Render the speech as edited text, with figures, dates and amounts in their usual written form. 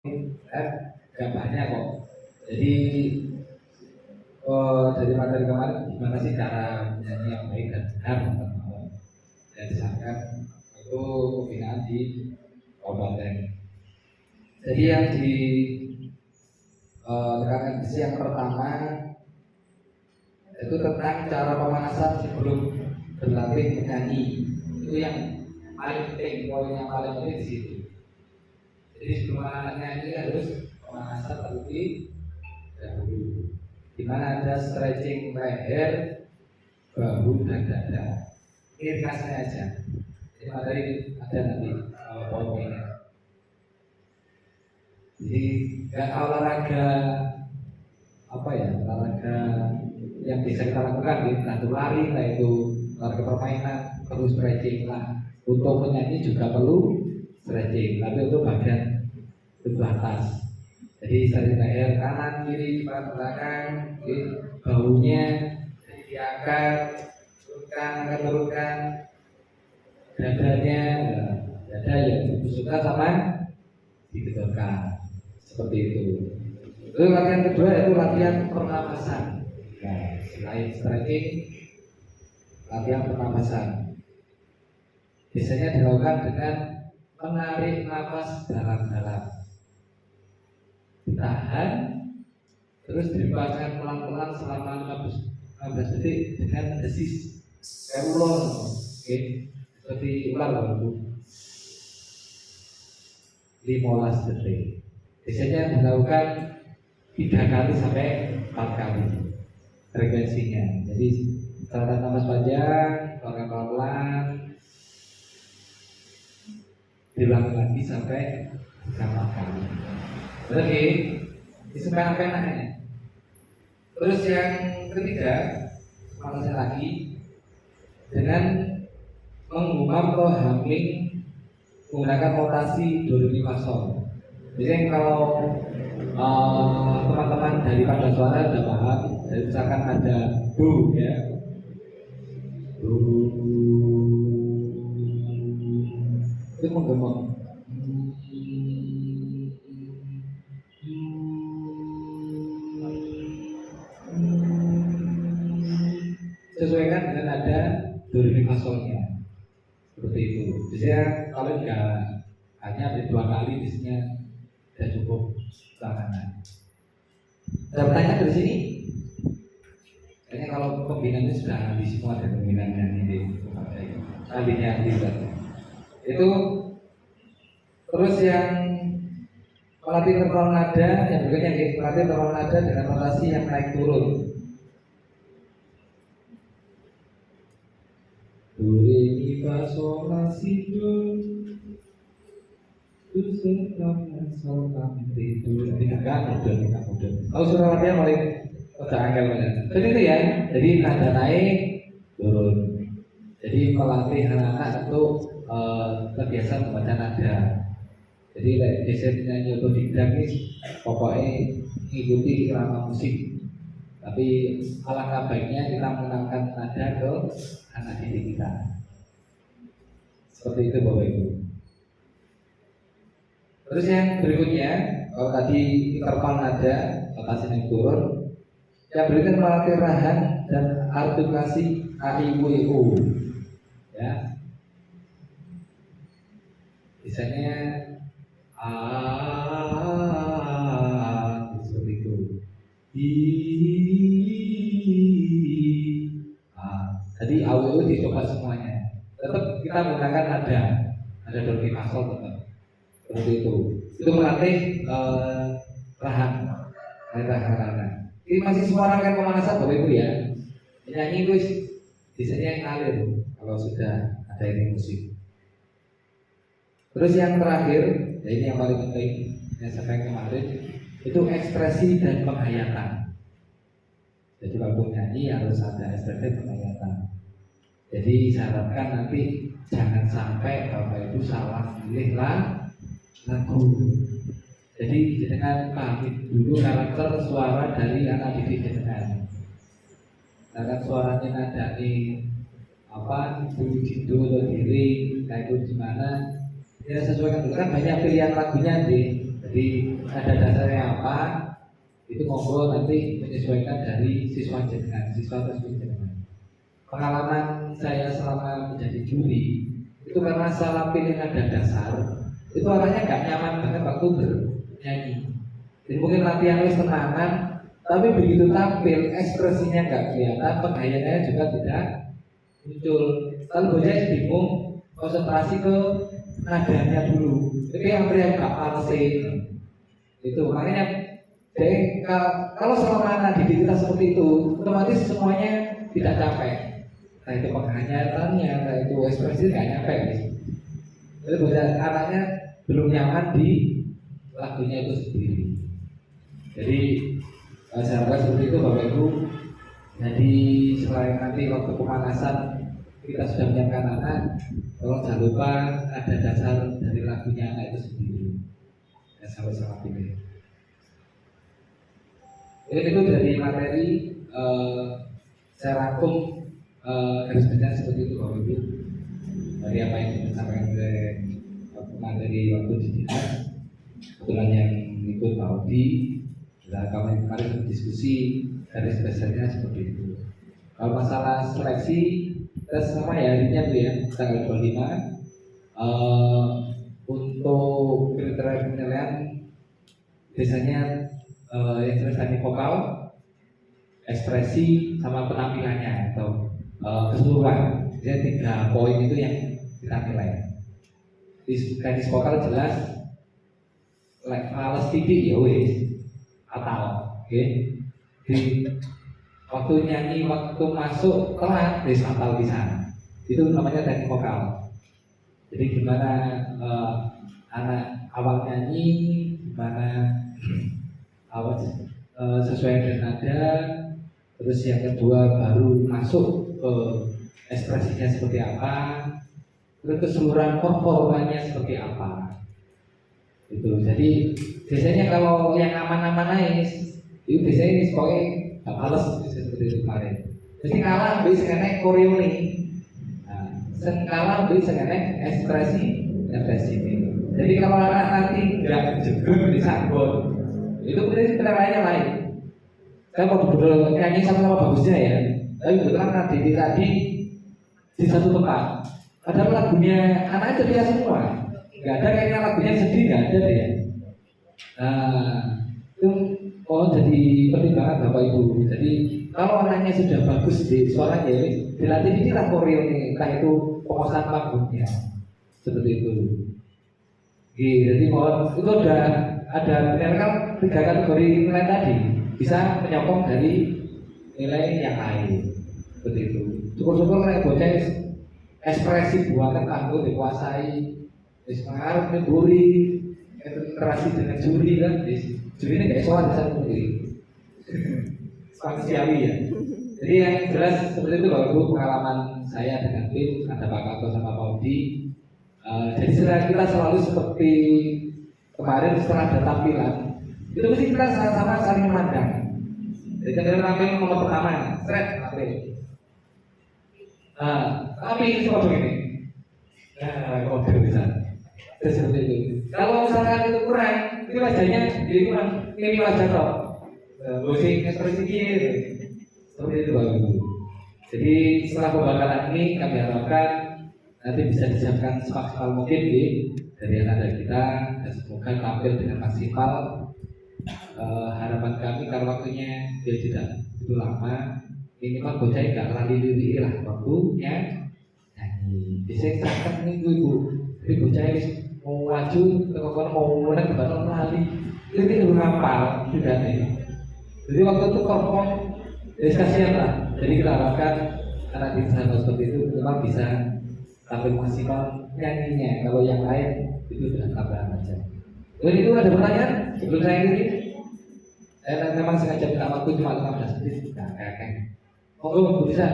Gak banyak kok. Jadi dari materi kemarin gimana sih cara menyanyi yang baik dan benar teman-teman. Dan disangkan itu pembinaan di kabupaten. Jadi yang di rekan yang pertama itu tentang cara pemanasan sebelum berlatih menyanyi. Itu yang paling penting, poin yang paling penting di situ. Jadi sebelum anak nyanyi harus pemanasan terlebih dahulu. Di mana ada stretching leher, bahu dan dada. Ini ringkasnya aja. Jadi materi ada nanti poin-poinnya. Jadi nggak olahraga apa ya, olahraga yang bisa kita lakukan entah itu lari, entah itu olahraga permainan, perlu stretching lah. Untuk menyanyi juga perlu stretching, tapi untuk bagian tubuh atas. Jadi stretching leher kanan, kiri, depan, belakang, baunya diangkat, turunkan, dadanya, dada yang suka sama ditegakkan, seperti itu. Lalu latihan kedua itu latihan pernapasan. Nah, selain stretching, latihan pernapasan biasanya dilakukan dengan menarik nafas dalam-dalam, ditahan, terus dilepaskan pelan-pelan selama 15 detik dengan desis kayak ular, oke, seperti ular itu 15 detik. Biasanya dilakukan 3 kali sampai 4 kali frekuensinya. Jadi tarik nafas panjang, keluarkan pelan-pelan, diulangi lagi sampai 4 kali. Oke, disepenak-penaknya. Terus yang ketiga, malasnya lagi dengan menggumam atau humming menggunakan notasi do re mi fa sol. Jadi kalau teman-teman dari pada suara sudah paham, jadi misalkan ada do ya, do itu menggumam. Sesuaikan dengan nada do re mi fa solnya, seperti itu. Biasanya kalau nggak hanya ada 2 kali, biasanya sudah cukup tanganan. Ada pertanyaan dari sini? Kayaknya kalau pembinaannya sudah habis semua dari pembinaannya ini, ahlinya itu. Terus yang melatih kontrol nada, yang berikutnya melatih kontrol nada dengan notasi yang naik turun. Do re mi fa sol la si do, do sol la mi do. Tidak mudah. Kalau sudah latihan paling udah angel banget. Seperti itu ya. Jadi nada naik, turun. Jadi melatih anak-anak untuk terbiasa membaca nada. Jadi biasanya nyanyi otodidak ini pokoknya mengikuti irama musik. Tapi alangkah baiknya kita mengenalkan nada ke anak didik kita. Seperti itu Bapak Ibu. Terus yang berikutnya, kalau tadi interval nada, notasi naik turun, yang berikutnya melatih rahan dan artikulasi a i u e o. Ya, misalnya seperti itu. Jadi a u e o dicoba semuanya. Tetap kita menggunakan nada do re mi fa sol tetap. Seperti itu. Itu melatih rahan. Ini masih semua rangkaian pemanasan Bapak Ibu ya. Nyanyi itu biasanya ngalir kalau sudah ada ini musik. Terus yang terakhir, ya ini yang paling penting yang saya sampaikan kemarin, itu ekspresi dan penghayatan. Jadi waktu nyanyi harus ada ekspresi penghayatan. Jadi saya harapkan nanti jangan sampai Bapak Ibu salah pilih lagu. Jadi dengan pahami dulu karakter suara dari anak didik jenengan. Karena suaranya nada ini apa, jindu atau diri, nah itu gimana? Ya sesuaikan dulu, kan banyak pilihan lagunya nih. Jadi Jadi ada dasarnya apa, itu monggo nanti menyesuaikan dari siswa tersebut jenengan. Pengalaman saya selama menjadi juri itu karena salah pilih nada dasar, itu orangnya nggak nyaman banget waktu bernyanyi. Jadi mungkin latihan wis tenangan, tapi begitu tampil ekspresinya nggak kelihatan, penggayaannya juga tidak muncul. Lalu bocah bingung konsentrasi ke nadanya dulu. Jadi hampir yang nggak falset. Itu makanya deh kalau selama didik kita seperti itu, otomatis semuanya tidak capek. Nah itu penghayatannya, nah itu ekspresi nggak nyampe guys. Jadi bocah anaknya belum nyaman di lagunya itu sendiri. Jadi saya harapkan seperti itu Bapak Ibu. Jadi selain nanti waktu pemanasan kita sudah menyiapkan anak, tolong jangan lupa ada dasar dari lagunya anak itu sendiri. Ya sama-sama pilih. Itu dari materi saya rangkum garis besar seperti itu Bapak Ibu. Dari apa yang disampaikan oleh materi waktu didikan, kebetulan yang ikut Pak Odi, kemarin berdiskusi garis besarnya seperti itu. Kalau masalah seleksi, kita sama ya harinya Bu ya, tanggal 25. Untuk kriteria penilaian biasanya yang jelas teknik vokal, ekspresi, sama penampilannya atau keseluruhan. Jadi 3 poin itu yang kita nilai. Di teknis vokal jelas, males titik ya wes, atau oke. Di waktu nyanyi, waktu masuk telat, wes fatal bisa. Itu namanya teknik vokal. Jadi gimana anak awal nyanyi, gimana awal sesuai dengan nada, terus yang kedua baru masuk ke ekspresinya seperti apa, terus keseluruhan performanya seperti apa. Itu. Jadi biasanya kalau yang aman-aman aja, itu biasanya ini pokoknya nggak males seperti itu kemarin. Jadi kalah bisa kena koreo nih. Sengkala bisa kena ekspresi ini. Jadi kalau anak nanti nggak jegur di sagbon, itu berarti penilaiannya lain. Saya mau betul nyanyi sama-sama bagusnya ya, tapi kebetulan tadi di satu tempat. Padahal lagunya anaknya ceria semua, nggak ada kayaknya lagunya sedih, nggak ada deh ya. Nah itu jadi pertimbangan Bapak Ibu. Jadi kalau anaknya sudah bagus di suaranya, dilatih ini lah koreonya, entah itu penguasaan panggungnya, seperti itu. Jadi mohon itu ada kan 3 kategori nilai tadi bisa menyokong dari nilai yang lain, seperti itu. Syukur-syukur nek bocah ekspresi buatan kanggo dikuasai, wis ngarep ngemburi, interaksi dengan juri kan, juri ini kayak soal bisa sendiri. Manusiawi ya. Jadi yang jelas seperti itu Bapak Ibu, pengalaman saya dengan tim, ada Pak Kato sama Pak Odi. Jadi kita selalu seperti kemarin setelah ada tampilan, itu mesti kita sama-sama saling memandang. Jadi kita tampil nomor pertama, tampil. Tapi ini semua begini. Kode bisa. Seperti itu. Kalau misalkan itu kurang, ini wajahnya jadi kurang. Ini wajah toh. Losing ekspresi gitu. Seperti itu Bapak Ibu. Jadi setelah pembakaran ini kami harapkan nanti bisa disiapkan semaksimal mungkin dari anak kita, dan semoga tampil dengan maksimal. Harapan kami kalau waktunya dia tidak begitu lama, minimal bocah nggak lali lirik lah waktunya nyanyi. Biasanya sakit nih ibu, jadi bocah mau maju, kalau mau mulai bakal lali, lirik belum hafal sudah nih. Jadi waktu itu perform, jadi kasihan lah. Jadi kita harapkan anak di sana seperti itu memang bisa tampil maksimal nyanyinya. Kalau yang lain itu sudah tambahan aja. Jadi itu ada pertanyaan sebelum saya ini. Saya memang sengaja minta waktu cuma 15 menit. Nah, kayak monggo bisa.